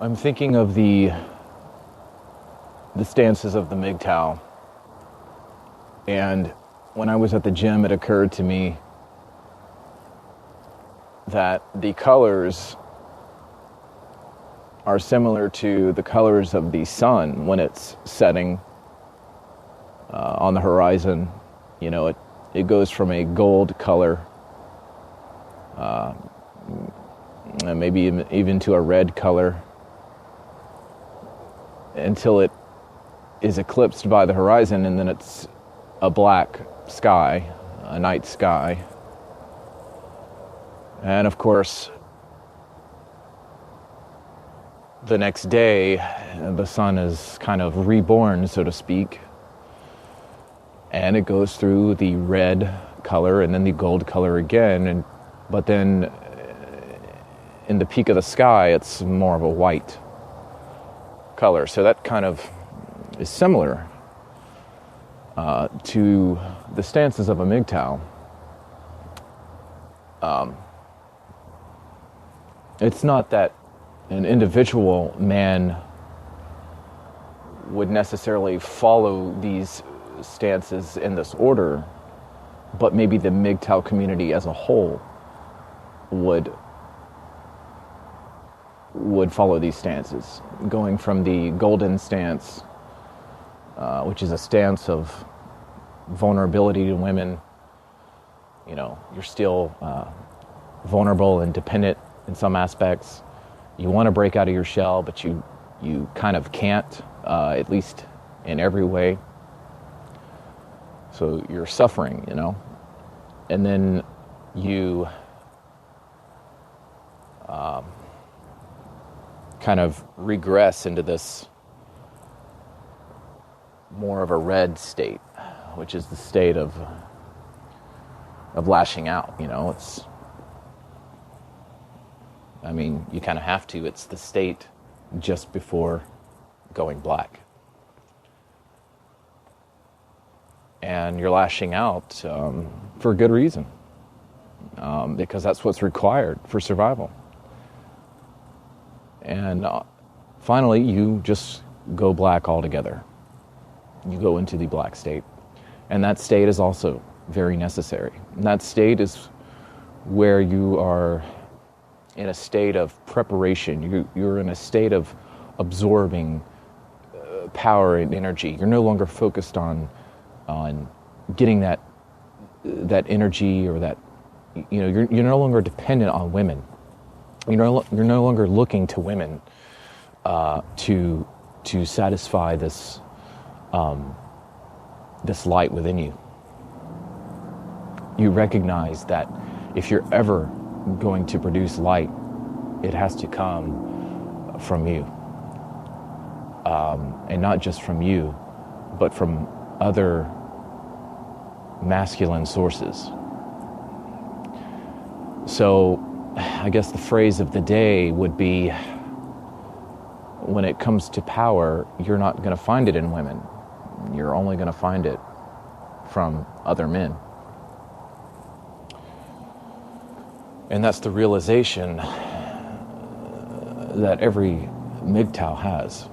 I'm thinking of the stances of the MGTOW, and when I was at the gym, it occurred to me that the colors are similar to the colors of the sun when it's setting on the horizon. You know, it goes from a gold color, and maybe even to a red color, until it is eclipsed by the horizon, and then it's a black sky, a night sky. And of course, the next day, the sun is kind of reborn, so to speak, and it goes through the red color and then the gold color again, but then in the peak of the sky, it's more of a white color. So that kind of is similar to the stances of a MGTOW. It's not that an individual man would necessarily follow these stances in this order, but maybe the MGTOW community as a whole would follow these stances, going from the golden stance, which is a stance of vulnerability to women. You know, you're still vulnerable and dependent in some aspects. You want to break out of your shell, but you kind of can't, at least in every way. So you're suffering, you know. And then you kind of regress into this more of a red state, which is the state of lashing out, you know. You kind of have to. It's the state just before going black. And you're lashing out for good reason, because that's what's required for survival. And finally, you just go black altogether. You go into the black state. And that state is also very necessary. And that state is where you are in a state of preparation. You're in a state of absorbing power and energy. You're no longer focused on getting that energy, or that, you know, you're no longer dependent on women. You're no longer looking to women to satisfy this light within you. You recognize that if you're ever going to produce light, it has to come from you, and not just from you, but from other masculine sources. So I guess the phrase of the day would be, when it comes to power, you're not going to find it in women. You're only going to find it from other men. And that's the realization that every MGTOW has.